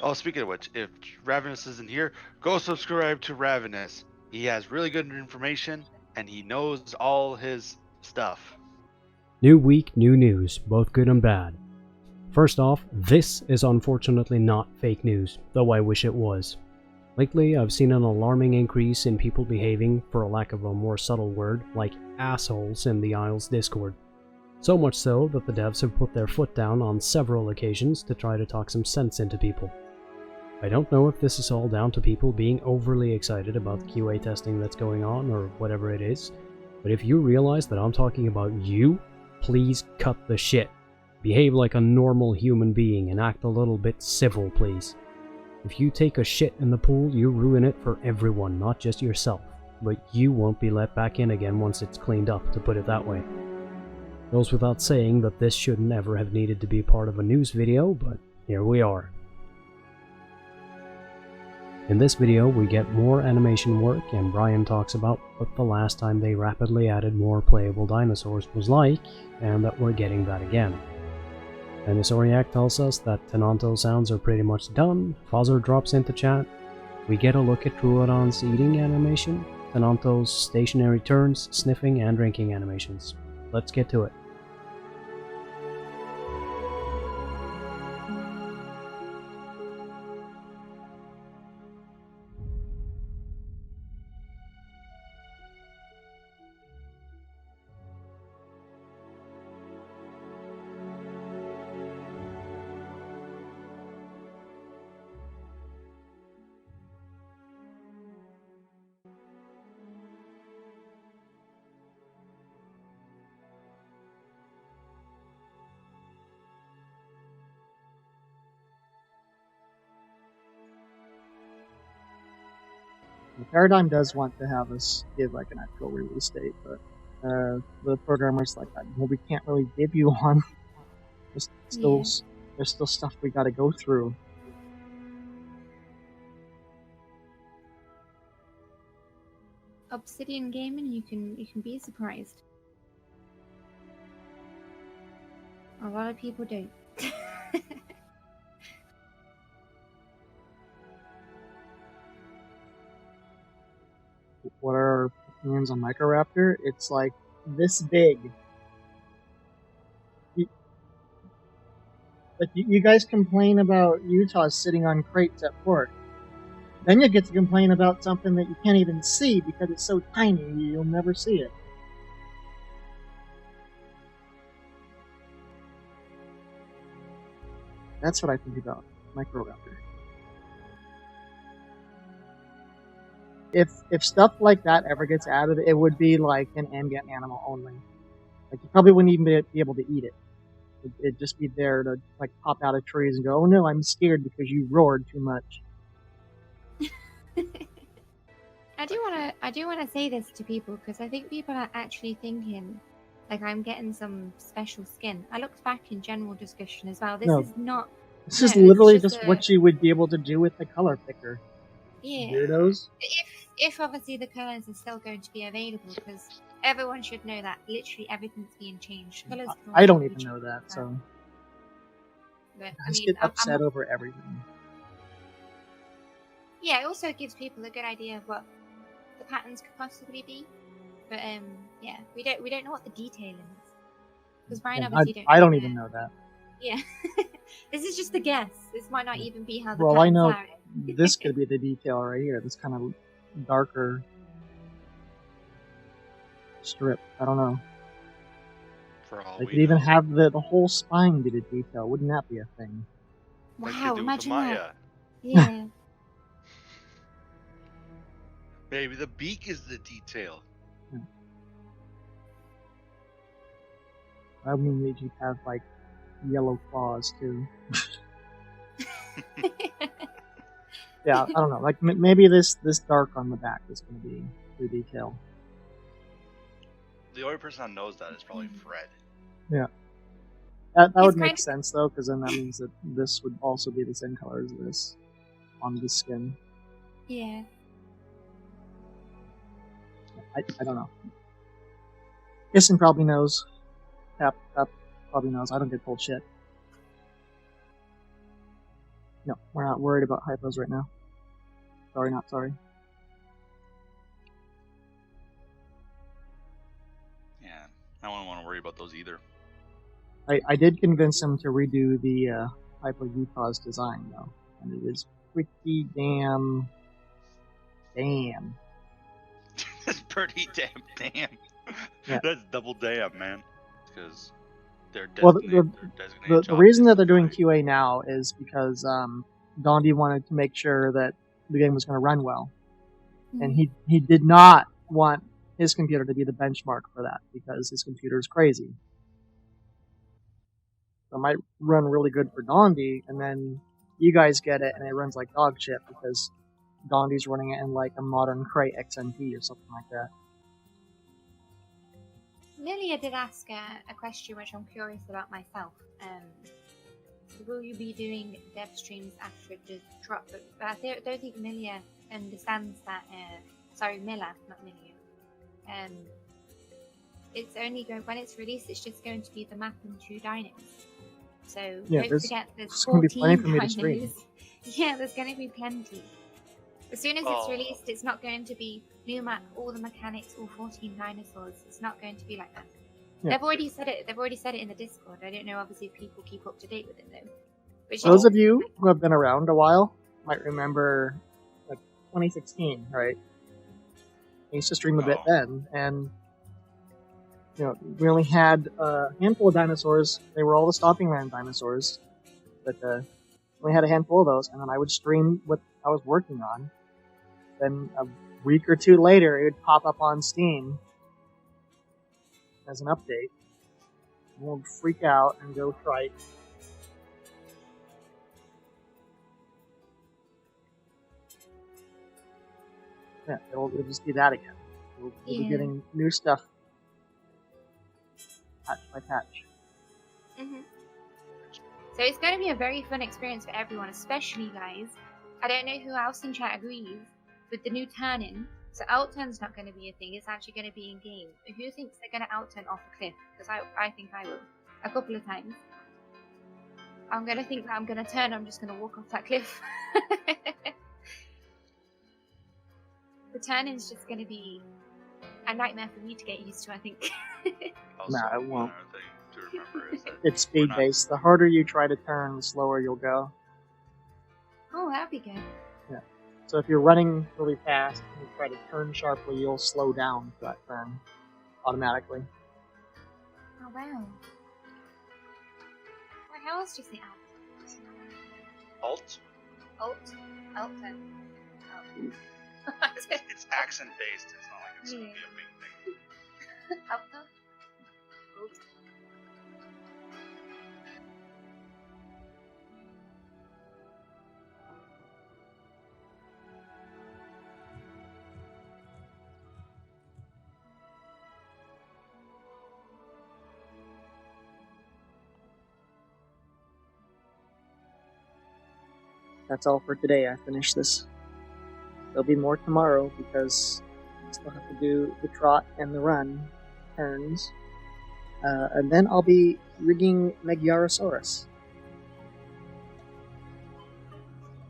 Oh, speaking of which, if Ravenous isn't here, go subscribe to Ravenous. He has really good information, and he knows all his stuff. New week, new news, both good and bad. First off, this is unfortunately not fake news, though I wish it was. Lately, I've seen an alarming increase in people behaving, for a lack of a more subtle word, like assholes in the Isles Discord. So much so that the devs have put their foot down on several occasions to try to talk some sense into people. I don't know if this is all down to people being overly excited about the QA testing that's going on or whatever it is, but if you realize that I'm talking about you, please cut the shit. Behave like a normal human being and act a little bit civil, please. If you take a shit in the pool, you ruin it for everyone, not just yourself, but you won't be let back in again once it's cleaned up, to put it that way. Goes without saying that this shouldn't ever have needed to be part of a news video, but here we are. In this video, we get more animation work, and Bryan talks about what the last time they rapidly added more playable dinosaurs was like, and that we're getting that again. Dinosauriac tells us that Tenonto sounds are pretty much done, Fozzer drops into chat, we get a look at Troodon's eating animation, Tenonto's stationary turns, sniffing, and drinking animations. Let's get to it. The Paradigm does want to have us give like an actual release date, but the programmer's like, well, we can't really give you one. There's still stuff we got to go through. Obsidian Gaming, you can be surprised. A lot of people don't. What are our opinions on Microraptor? It's like this big. You guys complain about Utah sitting on crates at port. Then you get to complain about something that you can't even see because it's so tiny you'll never see it. That's what I think about Microraptor. If stuff like that ever gets added, it would be like an ambient animal only. Like you probably wouldn't even be able to eat it. It'd just be there to like pop out of trees and go, "Oh no, I'm scared because you roared too much." I do wanna say this to people because I think people are actually thinking like I'm getting some special skin. I looked back in general discussion as well. This is not. This is literally just what you would be able to do with the color picker. Yeah. Weirdos. If obviously the colors are still going to be available, because everyone should know that literally everything's being changed. Colors. I don't even know that, so. But I just get upset over everything. Yeah, it also gives people a good idea of what the patterns could possibly be. But yeah, we don't know what the detailing is. Because Bryan obviously I don't even know that. Yeah. This is just a guess. This might not even be how the patterns I know are. This could be the detail right here. This kind of darker strip. I don't know. They could even have the whole spine be the detail. Wouldn't that be a thing? Wow, imagine that. Yeah. Maybe the beak is the detail. I mean, you'd have like yellow claws too. Yeah, I don't know. Like maybe this dark on the back is going to be the detail. The only person that knows that is probably Fred. Yeah. That would make sense though, because then that means that this would also be the same color as this on the skin. Yeah. I don't know. Kissin probably knows. Tap probably knows. I don't get told shit. No, we're not worried about hypos right now. Sorry, not sorry. Yeah, I don't want to worry about those either. I did convince him to redo the Hypo Utah's design, though. And it is pretty damn. That's pretty damn. Yeah. That's double damn, man. Because they're Well, designated the reason that they're doing QA now is because Dondi wanted to make sure that the game was going to run well. And he did not want his computer to be the benchmark for that because his computer is crazy. So it might run really good for Dondi, and then you guys get it and it runs like dog shit because Dondi's running it in like a modern Cray XMP or something like that. Lilia did ask a question which I'm curious about myself. Will you be doing dev streams after the drop? But I don't think Lilia understands that. Sorry, Miller, not Lilia. It's only going when it's released. It's just going to be the map and 2 dynos. So yeah, don't forget there's 14 going to be plenty for me to dynos. stream. Yeah, there's going to be plenty. As soon as it's released, it's not going to be new map, all the mechanics, all 14 dinosaurs. It's not going to be like that. Yeah. They've already said it. They've already said it in the Discord. I don't know, obviously, if people keep up to date with it though. Those of you who have been around a while might remember, like 2016, right? I used to stream a bit then, and we only had a handful of dinosaurs. They were all the stopping land dinosaurs, but we only had a handful of those. And then I would stream what I was working on. Then a week or 2 later, it would pop up on Steam as an update. And we'll freak out and go try it. Yeah, it'll just be that again. We'll be getting new stuff patch by patch. So it's going to be a very fun experience for everyone, especially guys. I don't know who else in chat agrees with the new turn-in. So outturn's not going to be a thing. It's actually going to be in game. Who thinks they're going to outturn off a cliff? Because I think I will. A couple of times. I'm going to think that I'm going to turn. I'm just going to walk off that cliff. The turn-in's just going to be a nightmare for me to get used to, I think. Also, Nah, it won't. another thing to remember is that It's speed-based. The harder you try to turn, the slower you'll go. Oh, that'd be good. Yeah. So if you're running really fast and you try to turn sharply, you'll slow down for that turn automatically. Oh, wow. Well, how else do you say alt? alt. Alt then. Oh. It's accent based. It's not like it's gonna be a big thing. Alta? Alt. That's all for today. I finished this. There'll be more tomorrow because I still have to do the trot and the run turns. And then I'll be rigging Megarosaurus.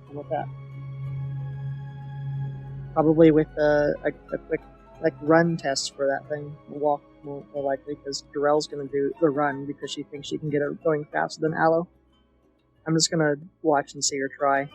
How about that? Probably with a quick run test for that thing. Walk more likely because Jarell's going to do the run because she thinks she can get it going faster than Aloe. I'm just going to watch and see her try.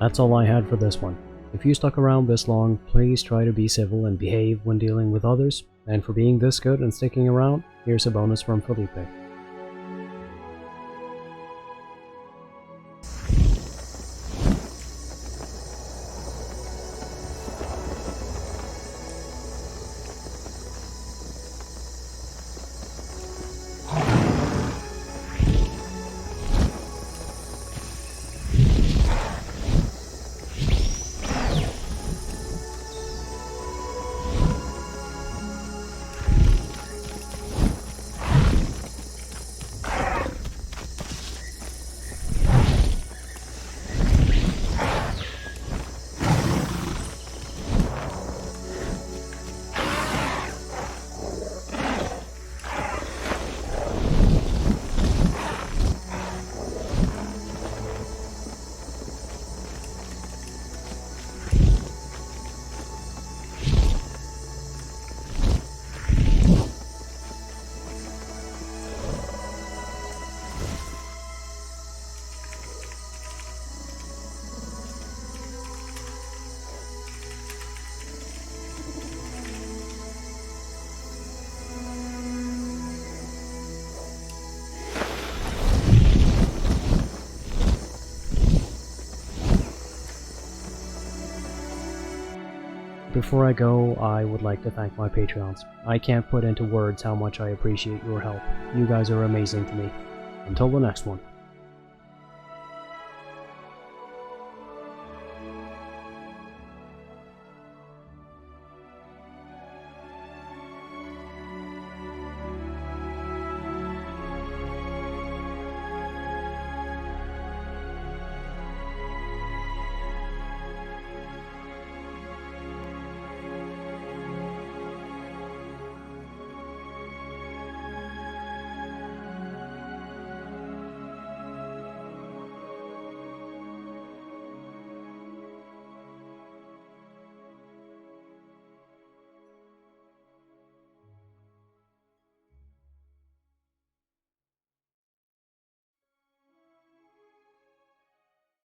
That's all I had for this one. If you stuck around this long, please try to be civil and behave when dealing with others, and for being this good and sticking around, here's a bonus from Felipe. Before I go, I would like to thank my Patreons. I can't put into words how much I appreciate your help. You guys are amazing to me. Until the next one.